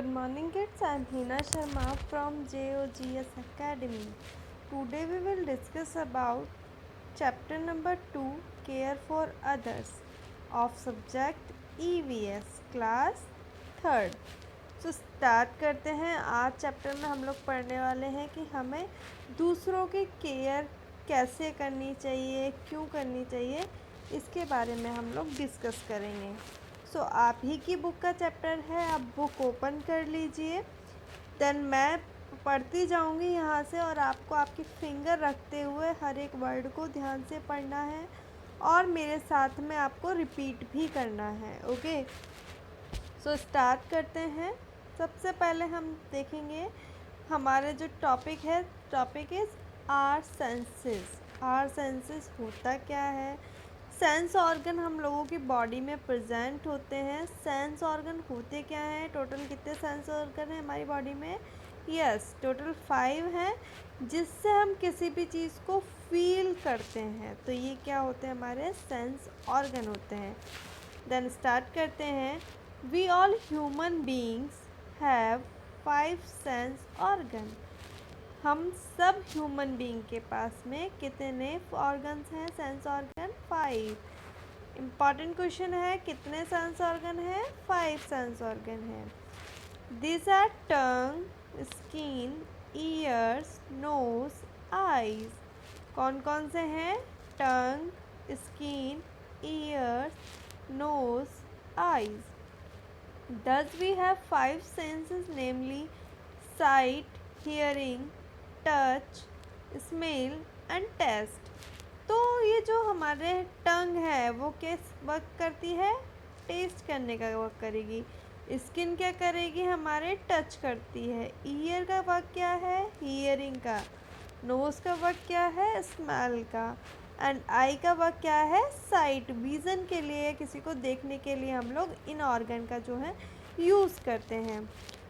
Good morning kids, I am Hina Sharma from JOGS Academy. Today we will discuss about chapter number 2 Care for Others of subject EVS class 3rd. So start करते हैं। आज chapter में हम लोग पढ़ने वाले हैं कि हमें दूसरों की केयर कैसे करनी चाहिए, क्यों करनी चाहिए, इसके बारे में हम लोग डिस्कस करेंगे। सो आप ही की बुक का चैप्टर है, आप बुक ओपन कर लीजिए। देन मैं पढ़ती जाऊंगी यहाँ से और आपको आपकी फिंगर रखते हुए हर एक वर्ड को ध्यान से पढ़ना है और मेरे साथ में आपको रिपीट भी करना है। ओके, सो स्टार्ट करते हैं। सबसे पहले हम देखेंगे हमारे जो टॉपिक है, topic is our senses. Our senses होता क्या है? सेंस ऑर्गन हम लोगों की बॉडी में प्रेजेंट होते हैं। सेंस ऑर्गन होते क्या हैं? टोटल कितने सेंस ऑर्गन हैं हमारी बॉडी में? यस, टोटल 5 हैं, जिससे हम किसी भी चीज़ को फील करते हैं। तो ये क्या होते हैं? हमारे सेंस ऑर्गन होते हैं। देन स्टार्ट करते हैं। We all human beings have 5 sense organ. हम सब ह्यूमन बीइंग के पास में कितने ऑर्गन्स हैं? Sense organ 5। इम्पॉर्टेंट क्वेश्चन है, कितने सेंस ऑर्गन हैं? 5 सेंस ऑर्गन हैं। This are tongue, skin, ears, nose, eyes. कौन कौन से हैं? Tongue, skin, ears, nose, eyes. Thus we have 5 senses, namely sight, hearing, touch, smell and taste. तो ये जो हमारे टंग है वो किस वर्क करती है? टेस्ट करने का वर्क करेगी। स्किन क्या करेगी? हमारे टच करती है। ईयर का वर्क क्या है? हियरिंग का। नोज का वर्क क्या है? स्मेल का। एंड आई का वर्क क्या है? साइट, विज़न के लिए, किसी को देखने के लिए हम लोग इन ऑर्गन का जो है यूज़ करते हैं।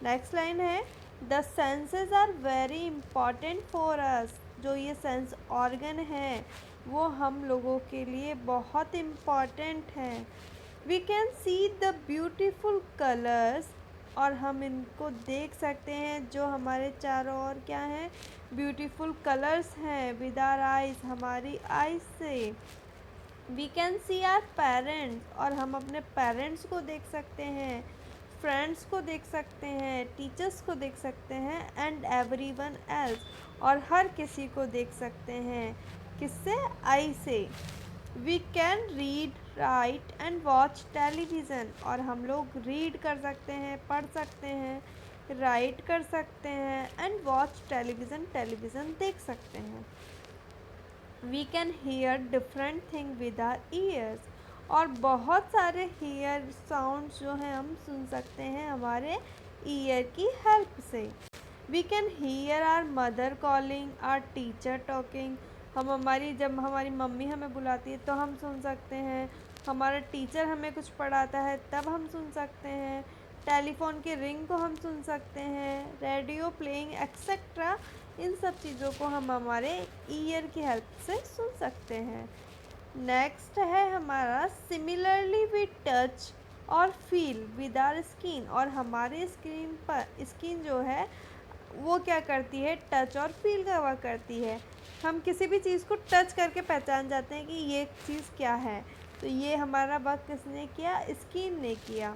नेक्स्ट लाइन है, the senses are very important for us. जो ये सेंस ऑर्गन है वो हम लोगों के लिए बहुत इम्पॉर्टेंट हैं। We can see the beautiful colours, और हम इनको देख सकते हैं जो हमारे चारों ओर क्या हैं? ब्यूटीफुल कलर्स हैं विद आवर आइज, हमारी आइज से। We can see our parents, और हम अपने पेरेंट्स को देख सकते हैं, फ्रेंड्स को देख सकते हैं, टीचर्स को देख सकते हैं, एंड एवरीवन एल्स, और हर किसी को देख सकते हैं। किससे? आई से। We can read, write and watch television, और हम लोग रीड कर सकते हैं, पढ़ सकते हैं, राइट कर सकते हैं, एंड वॉच टेलीविज़न, टेलीविज़न देख सकते हैं। We can hear different thing with our ears, और बहुत सारे हेयर साउंड्स जो हैं हम सुन सकते हैं हमारे ईयर की हेल्प से। We can hear our mother calling, our teacher talking. जब हमारी मम्मी हमें बुलाती है तो हम सुन सकते हैं। हमारा टीचर हमें कुछ पढ़ाता है तब हम सुन सकते हैं। टेलीफोन की रिंग को हम सुन सकते हैं, रेडियो प्लेइंग एक्सेट्रा। इन सब चीज़ों को हम हमारे ईयर की हेल्प से सुन सकते हैं। नेक्स्ट है हमारा, सिमिलरली वी टच और फील विद आवर स्किन, और हमारे स्किन जो है वो क्या करती है? टच और फील का वर्क करती है। हम किसी भी चीज़ को टच करके पहचान जाते हैं कि ये चीज़ क्या है। तो ये हमारा वर्क किसने किया? स्किन ने किया।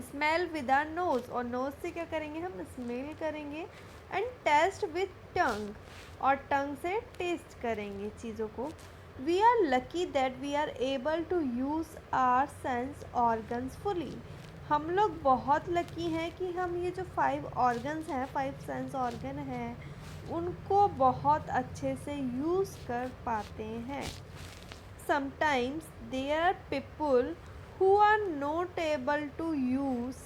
स्मेल विद आवर नोज़, और नोज़ से क्या करेंगे? हम स्मेल करेंगे। एंड टेस्ट विद टंग, और टंग से टेस्ट करेंगे चीज़ों को। We are lucky that we are able to use our sense organs fully. हम लोग बहुत लकी हैं कि हम ये जो 5 ऑर्गन्स हैं, 5 सेंस ऑर्गन हैं, उनको बहुत अच्छे से यूज़ कर पाते हैं। Sometimes there are people who are not able to use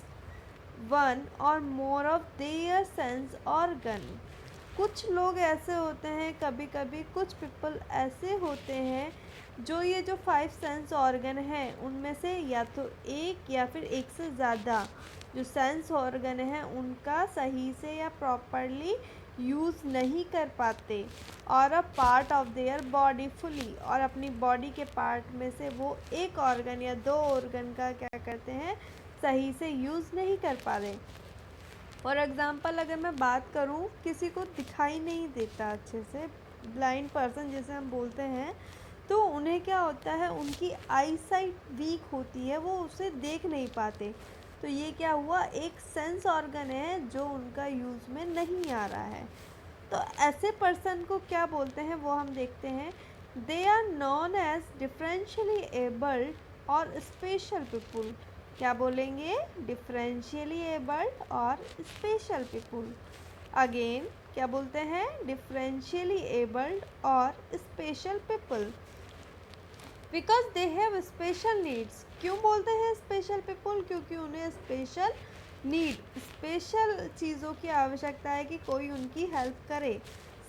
one or more of their sense organ. कुछ लोग ऐसे होते हैं, कभी कभी कुछ पीपल ऐसे होते हैं जो ये जो 5 सेंस ऑर्गन हैं उनमें से या तो एक या फिर एक से ज़्यादा जो सेंस ऑर्गन हैं उनका सही से या प्रॉपरली यूज़ नहीं कर पाते, और a part of their body fully, और अपनी बॉडी के पार्ट में से वो एक ऑर्गन या 2 ऑर्गन का क्या करते हैं? सही से यूज़ नहीं कर पा रहे। फॉर एग्ज़ाम्पल अगर मैं बात करूँ, किसी को दिखाई नहीं देता अच्छे से, ब्लाइंड पर्सन जैसे हम बोलते हैं, तो उन्हें क्या होता है, उनकी आई साइट वीक होती है, वो उसे देख नहीं पाते। तो ये क्या हुआ, एक सेंस ऑर्गन है जो उनका यूज़ में नहीं आ रहा है। तो ऐसे पर्सन को क्या बोलते हैं वो हम देखते हैं। They are known as differentially abled और स्पेशल पीपुल। क्या बोलेंगे, डिफरेंशियली एबल्ड और स्पेशल पीपुल। अगेन क्या बोलते हैं, डिफरेंशियली एबल्ड और special people, because they have special needs. क्यों बोलते हैं स्पेशल पीपल, क्योंकि उन्हें स्पेशल नीड, स्पेशल चीज़ों की आवश्यकता है कि कोई उनकी हेल्प करे।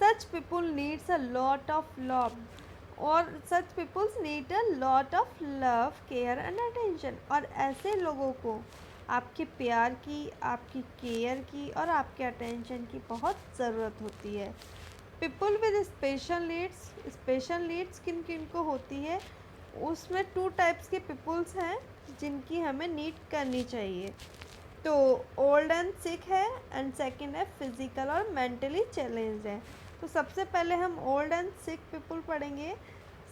Such people needs a lot of love, और such peoples need a lot of love, care and attention. और ऐसे लोगों को आपके प्यार की, आपकी केयर की और आपके अटेंशन की बहुत ज़रूरत होती है। पीपल विद स्पेशल नीड्स किन किन को होती है, उसमें 2 टाइप्स के पीपल्स हैं जिनकी हमें नीड करनी चाहिए। तो ओल्ड एंड सिक है, एंड सेकंड है फिजिकल और मेंटली चैलेंज्ड है। तो सबसे पहले हम ओल्ड एंड सिक पीपल पढ़ेंगे।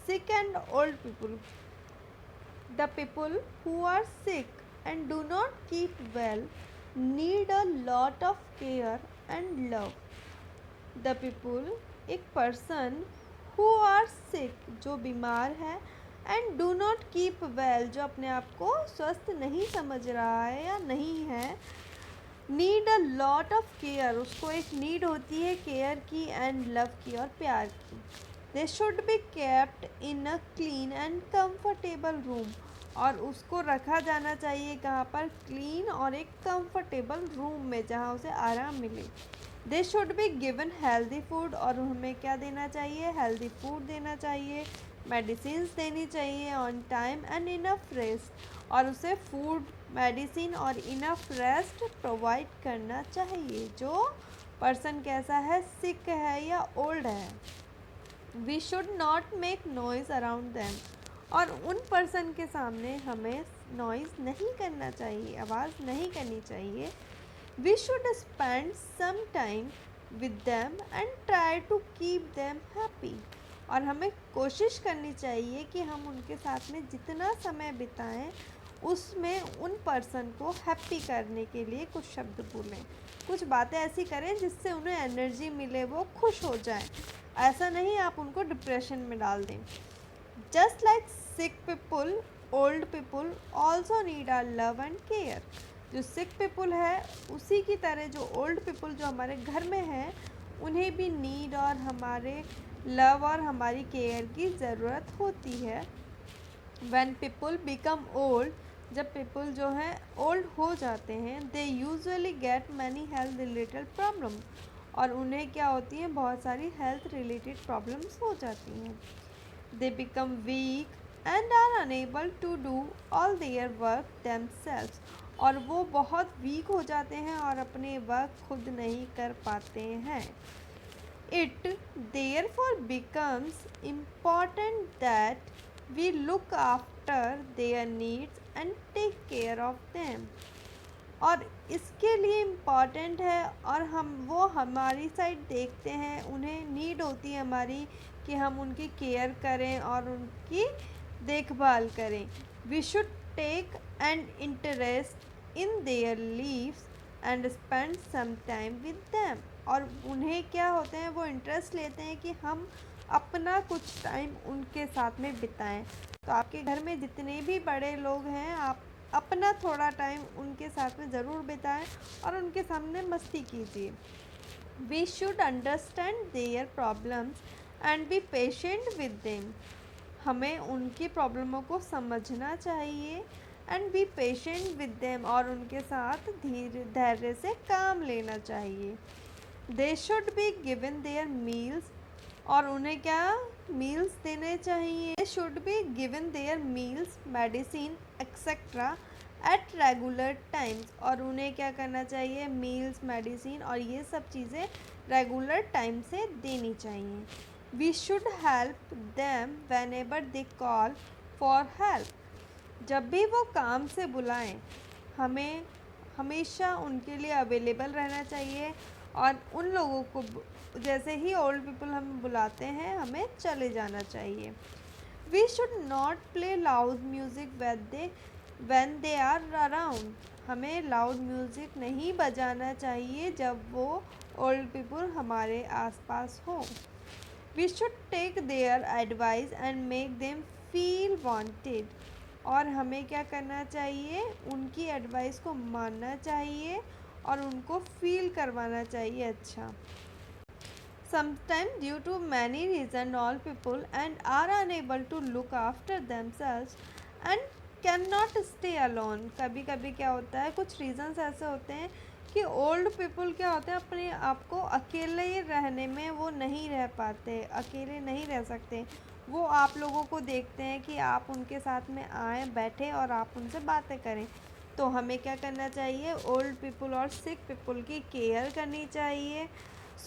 Sick and old people, the people who are sick and do not keep well need a lot of care and love. The people, एक person, who are sick, जो बीमार है, and do not keep well, जो अपने आप को स्वस्थ नहीं समझ रहा है या नहीं है, need a lot of care, उसको एक नीड होती है केयर की एंड लव की और प्यार की। दे should be kept in a clean and comfortable room, और उसको रखा जाना चाहिए कहाँ पर, क्लीन और एक कंफर्टेबल रूम में जहाँ उसे आराम मिले। दे should be given healthy food, और हमें क्या देना चाहिए, हेल्दी फूड देना चाहिए, मेडिसिन्स देनी चाहिए on time and enough rest, और उसे फूड, मेडिसिन और इनफ रेस्ट प्रोवाइड करना चाहिए। जो पर्सन कैसा है, सिक है या ओल्ड है। We should not make noise around them, और उन पर्सन के सामने हमें नॉइज़ नहीं करना चाहिए, आवाज़ नहीं करनी चाहिए। We should spend some time with them and try to keep them happy, और हमें कोशिश करनी चाहिए कि हम उनके साथ में जितना समय बिताएं उसमें उन पर्सन को हैप्पी करने के लिए कुछ शब्द बोलें, कुछ बातें ऐसी करें जिससे उन्हें एनर्जी मिले, वो खुश हो जाएं। ऐसा नहीं आप उनको डिप्रेशन में डाल दें। Just like sick people, old people also need our love and care. जो सिक पीपल है उसी की तरह जो ओल्ड पीपल जो हमारे घर में हैं, उन्हें भी नीड और हमारे लव और हमारी केयर की ज़रूरत होती है। व्हेन पीपल बिकम ओल्ड, जब पीपल जो हैं ओल्ड हो जाते हैं, they usually gate many health related problem, और उन्हें क्या होती हैं, बहुत सारी हेल्थ रिलेटेड प्रॉब्लम्स हो जाती हैं। They become weak and are unable to do all their work themselves, और वो बहुत वीक हो जाते हैं और अपने वर्क खुद नहीं कर पाते हैं। It therefore becomes important that we look after their needs and take care of them. और इसके लिए इम्पॉर्टेंट है, और वो हमारी साइड देखते हैं, उन्हें नीड होती है हमारी कि हम उनकी केयर करें और उनकी देखभाल करें। We should take an interest in their lives and spend some time with them, और उन्हें क्या होते हैं, वो इंटरेस्ट लेते हैं कि हम अपना कुछ टाइम उनके साथ में बिताएं। तो आपके घर में जितने भी बड़े लोग हैं, आप अपना थोड़ा टाइम उनके साथ में ज़रूर बिताएं और उनके सामने मस्ती कीजिए। We should understand their problems and be patient with them, हमें उनकी प्रॉब्लमों को समझना चाहिए, and be patient with them, और उनके साथ धैर्य से काम लेना चाहिए। They should be given their meals, और उन्हें क्या मील्स देने चाहिए। They should be given their meals, medicine etcetera at regular times, और उन्हें क्या करना चाहिए, मील्स, मेडिसिन और ये सब चीज़ें रेगुलर टाइम से देनी चाहिए। We should help them whenever they call for help, जब भी वो काम से बुलाएं, हमें हमेशा उनके लिए अवेलेबल रहना चाहिए और उन लोगों को जैसे ही ओल्ड पीपल हम बुलाते हैं हमें चले जाना चाहिए। We should not play loud music when they are around। हमें लाउड म्यूज़िक नहीं बजाना चाहिए जब वो ओल्ड पीपल हमारे आसपास हो। We should take their advice and make them feel wanted. और हमें क्या करना चाहिए, उनकी एडवाइस को मानना चाहिए और उनको फील करवाना चाहिए अच्छा। Sometimes due to many reasons all people and are unable to look after themselves and cannot stay alone। कभी कभी क्या होता है, कुछ रीजंस ऐसे होते हैं कि ओल्ड पीपल क्या होते हैं, अपने आप को अकेले रहने में वो नहीं रह पाते, अकेले नहीं रह सकते। वो आप लोगों को देखते हैं कि आप उनके साथ में आए बैठे और आप उनसे बातें करें। तो हमें क्या करना चाहिए, ओल्ड पीपल और सिक पीपल की केयर करनी चाहिए।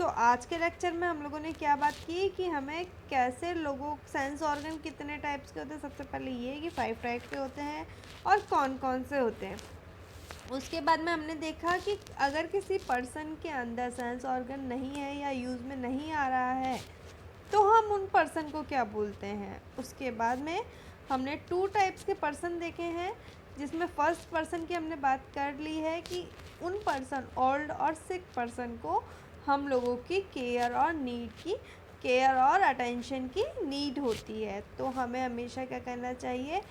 आज के लेक्चर में हम लोगों ने क्या बात की कि हमें कैसे लोगों सेंस ऑर्गन कितने टाइप्स के होते हैं। सबसे पहले ये कि 5 टाइप के होते हैं और कौन कौन से होते हैं। उसके बाद में हमने देखा कि अगर किसी पर्सन के अंदर सेंस ऑर्गन नहीं है या यूज़ में नहीं आ रहा है तो हम उन पर्सन को क्या बोलते हैं। उसके बाद में हमने 2 टाइप्स के पर्सन देखे हैं, जिसमें फर्स्ट पर्सन की हमने बात कर ली है कि उन पर्सन ओल्ड और सिक पर्सन को हम लोगों की केयर और अटेंशन की नीड होती है। तो हमें हमेशा क्या करना चाहिए,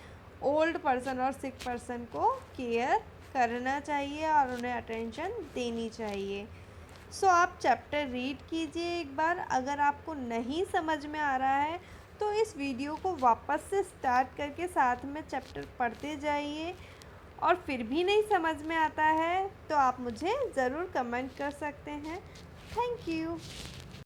ओल्ड पर्सन और सिक पर्सन को केयर करना चाहिए और उन्हें अटेंशन देनी चाहिए। आप चैप्टर रीड कीजिए एक बार। अगर आपको नहीं समझ में आ रहा है तो इस वीडियो को वापस से स्टार्ट करके साथ में चैप्टर पढ़ते जाइए। और फिर भी नहीं समझ में आता है तो आप मुझे ज़रूर कमेंट कर सकते हैं। Thank you.